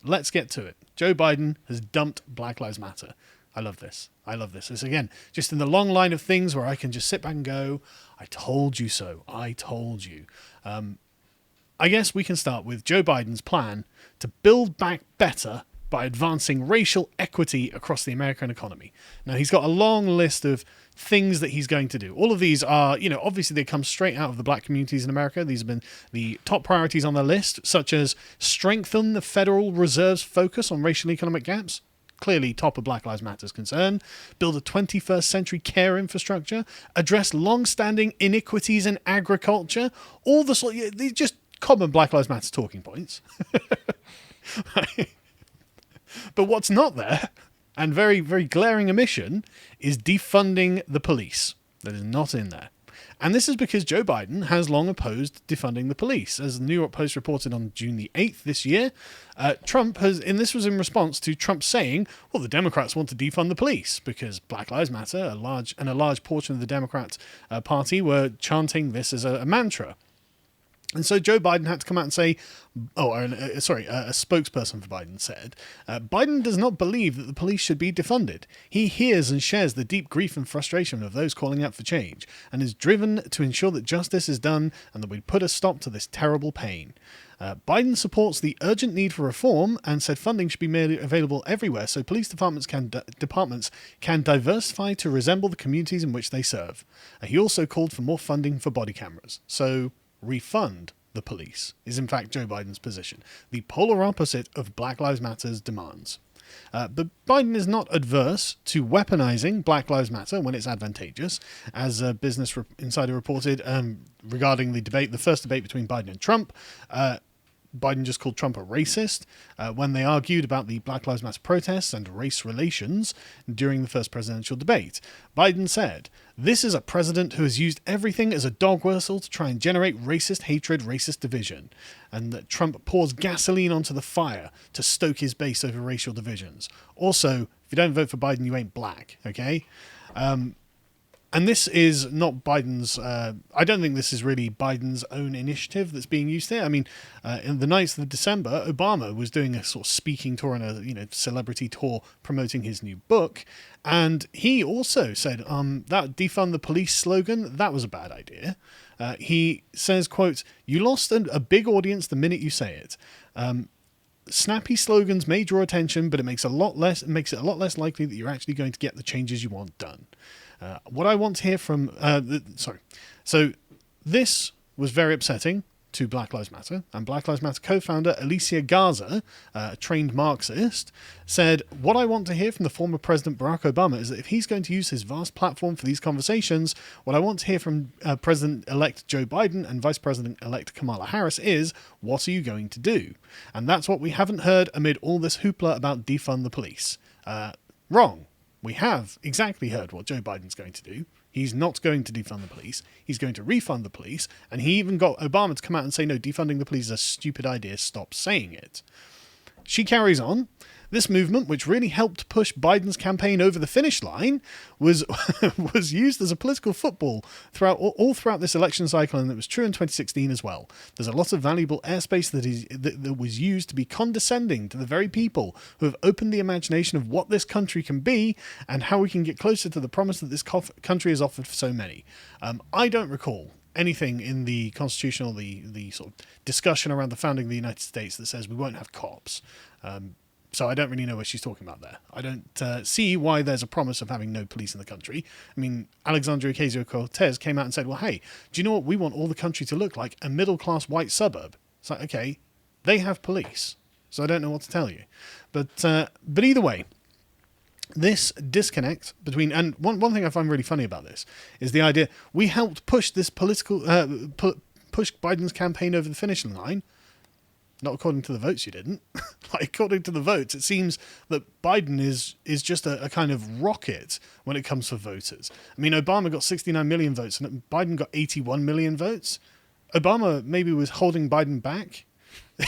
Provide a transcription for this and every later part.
let's get to it. Joe Biden has dumped Black Lives Matter. I love this. It's, again, just in the long line of things where I can just sit back and go, I told you so. I told you. I guess we can start with Joe Biden's plan to build back better by advancing racial equity across the American economy. Now, he's got a long list of things that he's going to do. All of these are, obviously they come straight out of the black communities in America. These have been the top priorities on their list, such as strengthen the Federal Reserve's focus on racial economic gaps. Clearly top of Black Lives Matter's concern. Build a 21st century care infrastructure. Address long-standing inequities in agriculture. All the sort, these just common Black Lives Matter talking points. But what's not there, and very, very glaring omission, is defunding the police. That is not in there. And this is because Joe Biden has long opposed defunding the police. As the New York Post reported on June the 8th this year, Trump has, and this was in response to Trump saying, well, the Democrats want to defund the police because Black Lives Matter, a large portion of the Democrat Party were chanting this as a mantra. And so Joe Biden had to come out and say, a spokesperson for Biden said, Biden does not believe that the police should be defunded. He hears and shares the deep grief and frustration of those calling out for change and is driven to ensure that justice is done and that we put a stop to this terrible pain. Biden supports the urgent need for reform and said funding should be made available everywhere so police departments can diversify to resemble the communities in which they serve. He also called for more funding for body cameras. So refund the police is in fact Joe Biden's position, the polar opposite of Black Lives Matter's demands. But Biden is not adverse to weaponizing Black Lives Matter when it's advantageous, as Business Insider reported regarding the first debate between Biden and Trump. Biden just called Trump a racist when they argued about the Black Lives Matter protests and race relations during the first presidential debate. Biden said, "This is a president who has used everything as a dog whistle to try and generate racist hatred, racist division," and that Trump pours gasoline onto the fire to stoke his base over racial divisions. Also, if you don't vote for Biden, you ain't black, okay? And this is not Biden's, I don't think this is really Biden's own initiative that's being used here. I mean, in the 9th of December, Obama was doing a sort of speaking tour and a celebrity tour promoting his new book. And he also said that defund the police slogan, that was a bad idea. He says, quote, "You lost a big audience the minute you say it. Snappy slogans may draw attention, but it makes it a lot less likely that you're actually going to get the changes you want done." What I want to hear from... So this was very upsetting to Black Lives Matter, and Black Lives Matter co-founder Alicia Garza, a trained Marxist, said, "What I want to hear from the former President Barack Obama is that if he's going to use his vast platform for these conversations, what I want to hear from President-elect Joe Biden and Vice President-elect Kamala Harris is, what are you going to do?" And that's what we haven't heard amid all this hoopla about defund the police. Wrong. We have exactly heard what Joe Biden's going to do. He's not going to defund the police. He's going to refund the police. And he even got Obama to come out and say, no, defunding the police is a stupid idea. Stop saying it. She carries on. This movement, which really helped push Biden's campaign over the finish line, was used as a political football all throughout this election cycle, and it was true in 2016 as well. There's a lot of valuable airspace that was used to be condescending to the very people who have opened the imagination of what this country can be and how we can get closer to the promise that this country has offered for so many. I don't recall anything in the Constitution or the sort of discussion around the founding of the United States that says we won't have cops. So I don't really know what she's talking about there. I don't see why there's a promise of having no police in the country. I mean, Alexandria Ocasio-Cortez came out and said, well, hey, do you know what we want all the country to look like? A middle-class white suburb. It's like, okay, they have police, so I don't know what to tell you. But either way, this disconnect between... And one thing I find really funny about this is the idea we helped push this push Biden's campaign over the finish line. Not according to the votes, you didn't. According to the votes, it seems that Biden is just a kind of rocket when it comes to voters. I mean, Obama got 69 million votes and Biden got 81 million votes. Obama maybe was holding Biden back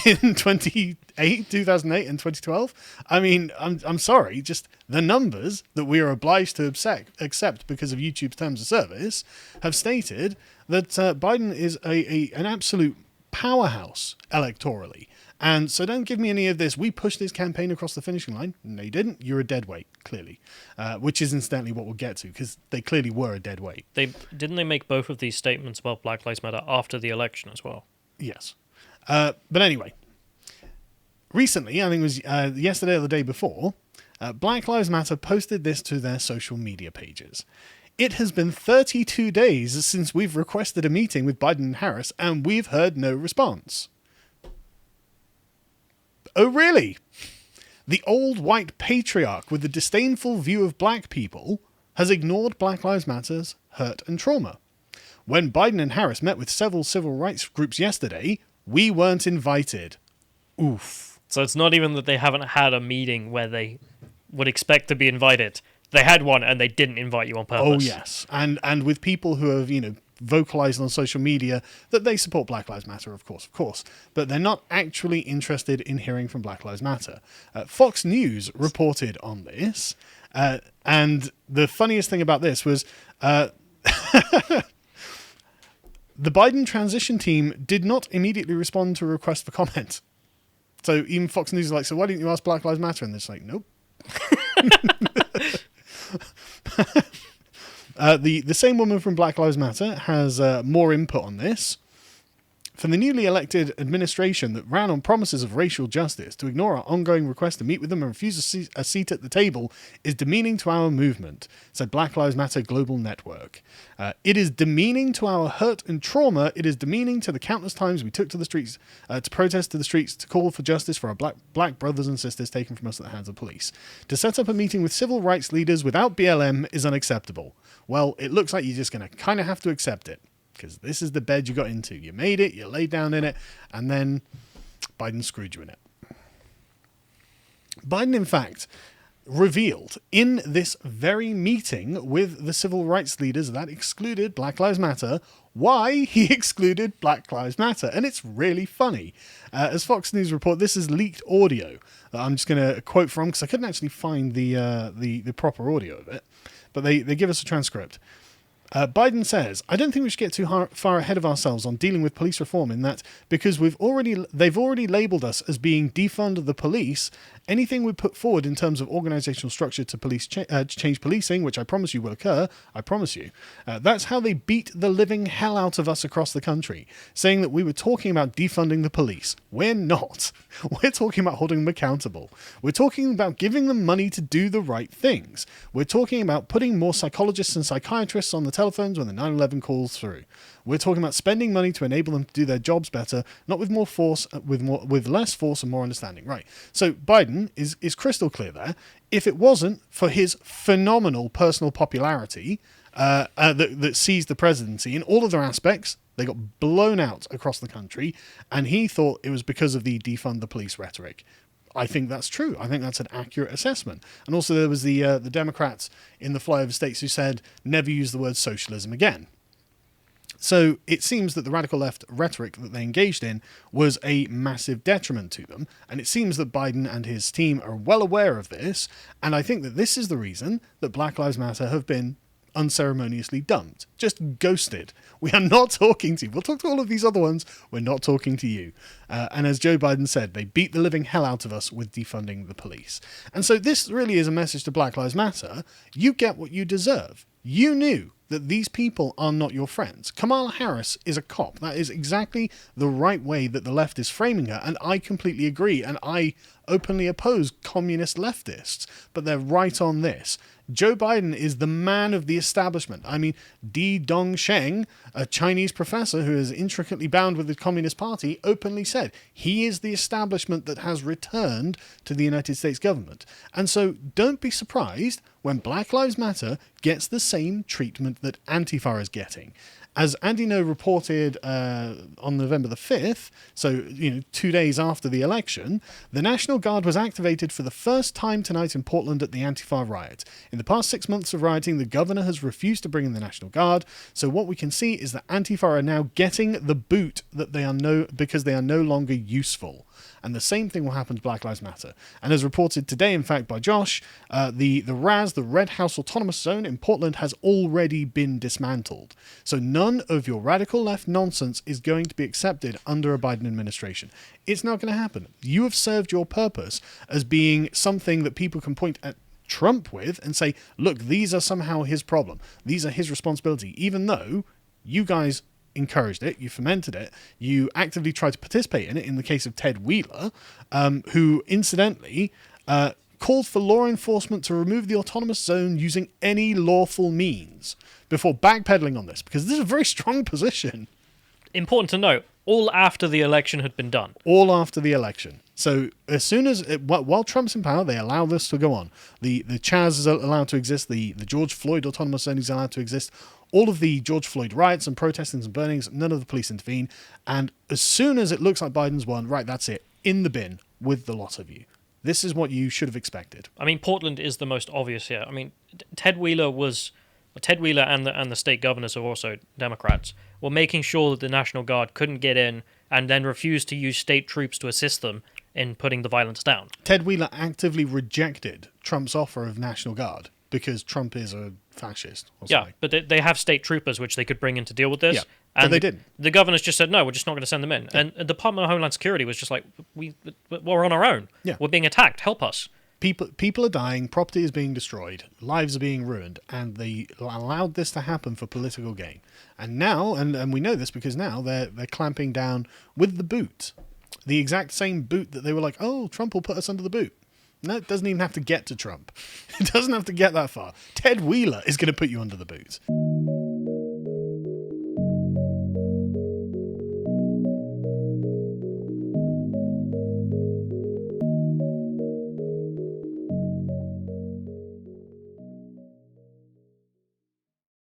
in 2008 and 2012. I mean, I'm sorry, just the numbers that we are obliged to accept because of YouTube's terms of service have stated that Biden is an absolute powerhouse electorally. And so don't give me any of this, we pushed this campaign across the finishing line. No, you didn't. You're a dead weight, clearly. Which is incidentally what we'll get to, because they clearly were a dead weight. Didn't they make both of these statements about Black Lives Matter after the election as well? Yes. But anyway, recently, I think it was yesterday or the day before, Black Lives Matter posted this to their social media pages. It has been 32 days since we've requested a meeting with Biden and Harris, and we've heard no response. Oh, really? The old white patriarch with the disdainful view of black people has ignored Black Lives Matter's hurt and trauma. When Biden and Harris met with several civil rights groups yesterday, we weren't invited. Oof. So it's not even that they haven't had a meeting where they would expect to be invited. They had one and they didn't invite you on purpose. Oh, yes. And with people who have, vocalized on social media that they support Black Lives Matter, of course, but they're not actually interested in hearing from Black Lives Matter. Fox News reported on this, and the funniest thing about this was the Biden transition team did not immediately respond to a request for comment. So even Fox News is like, so why didn't you ask Black Lives Matter? And it's like, nope. The same woman from Black Lives Matter has more input on this. For the newly elected administration that ran on promises of racial justice, to ignore our ongoing request to meet with them and refuse a seat at the table is demeaning to our movement, said Black Lives Matter Global Network. It is demeaning to our hurt and trauma. It is demeaning to the countless times we took to the streets, to protest to the streets, to call for justice for our black brothers and sisters taken from us at the hands of police. To set up a meeting with civil rights leaders without BLM is unacceptable. Well, it looks like you're just going to kind of have to accept it, because this is the bed you got into. You made it, you laid down in it, and then Biden screwed you in it. Biden, in fact, revealed in this very meeting with the civil rights leaders that excluded Black Lives Matter why he excluded Black Lives Matter. And it's really funny. As Fox News report, this is leaked audio that I'm just going to quote from, because I couldn't actually find the proper audio of it. But they give us a transcript. Biden says, I don't think we should get too far ahead of ourselves on dealing with police reform, in that because they've already labelled us as being defund the police. Anything we put forward in terms of organisational structure to change policing, which I promise you will occur, I promise you, that's how they beat the living hell out of us across the country, saying that we were talking about defunding the police. We're not. We're talking about holding them accountable. We're talking about giving them money to do the right things. We're talking about putting more psychologists and psychiatrists on the telephones when the 911 calls through. We're talking about spending money to enable them to do their jobs better, not with more force, with less force and more understanding. Right. So Biden is crystal clear there. If it wasn't for his phenomenal personal popularity that seized the presidency in all of their aspects, they got blown out across the country, and he thought it was because of the defund the police rhetoric. I think that's true. I think that's an accurate assessment. And also there was the Democrats in the flyover states who said, never use the word socialism again. So it seems that the radical left rhetoric that they engaged in was a massive detriment to them. And it seems that Biden and his team are well aware of this. And I think that this is the reason that Black Lives Matter have been unceremoniously dumped, just ghosted. We are not talking to you. We'll talk to all of these other ones. We're not talking to you. And as Joe Biden said, they beat the living hell out of us with defunding the police. And so this really is a message to Black Lives Matter. You get what you deserve. You knew that these people are not your friends. Kamala Harris is a cop. That is exactly the right way that the left is framing her, and I completely agree, and I openly oppose communist leftists, but they're right on this. Joe Biden is the man of the establishment. I mean, Di Dongsheng, a Chinese professor who is intricately bound with the Communist Party, openly said he is the establishment that has returned to the United States government. And so don't be surprised when Black Lives Matter gets the same treatment that Antifa is getting. As Andy No reported on November the 5th, so 2 days after the election, the National Guard was activated for the first time tonight in Portland at the Antifa riot. In the past 6 months of rioting, the governor has refused to bring in the National Guard. So what we can see is that Antifa are now getting the boot that because they are no longer useful. And the same thing will happen to Black Lives Matter. And as reported today, in fact, by Josh, the RHAZ, the Red House Autonomous Zone in Portland, has already been dismantled. So none of your radical left nonsense is going to be accepted under a Biden administration. It's not going to happen. You have served your purpose as being something that people can point at Trump with and say, look, these are somehow his problem. These are his responsibility, even though you guys encouraged it, you fomented it, you actively tried to participate in it in the case of Ted Wheeler, who incidentally called for law enforcement to remove the autonomous zone using any lawful means before backpedaling on this, because this is a very strong position. Important to note, all after the election had been done. All after the election. So as soon as, while Trump's in power, they allow this to go on. The RHAZ is allowed to exist. The George Floyd Autonomous Zone is allowed to exist. All of the George Floyd riots and protestings and burnings, none of the police intervene. And as soon as it looks like Biden's won, right, that's it. In the bin with the lot of you. This is what you should have expected. I mean, Portland is the most obvious here. I mean, Ted Wheeler and the state governors, who are also Democrats, were making sure that the National Guard couldn't get in and then refused to use state troops to assist them in putting the violence down. Ted Wheeler actively rejected Trump's offer of National Guard because Trump is a fascist or something. Yeah, but they have state troopers which they could bring in to deal with this. Yeah, and but they didn't. The governors just said, no, we're just not going to send them in. Yeah. And the Department of Homeland Security was just like, we're on our own. Yeah. We're being attacked. Help us. People are dying, property is being destroyed, lives are being ruined, and they allowed this to happen for political gain. And now, and we know this because now they're clamping down with the boot. The exact same boot that they were like, oh, Trump will put us under the boot. No, it doesn't even have to get to Trump. It doesn't have to get that far. Ted Wheeler is going to put you under the boot.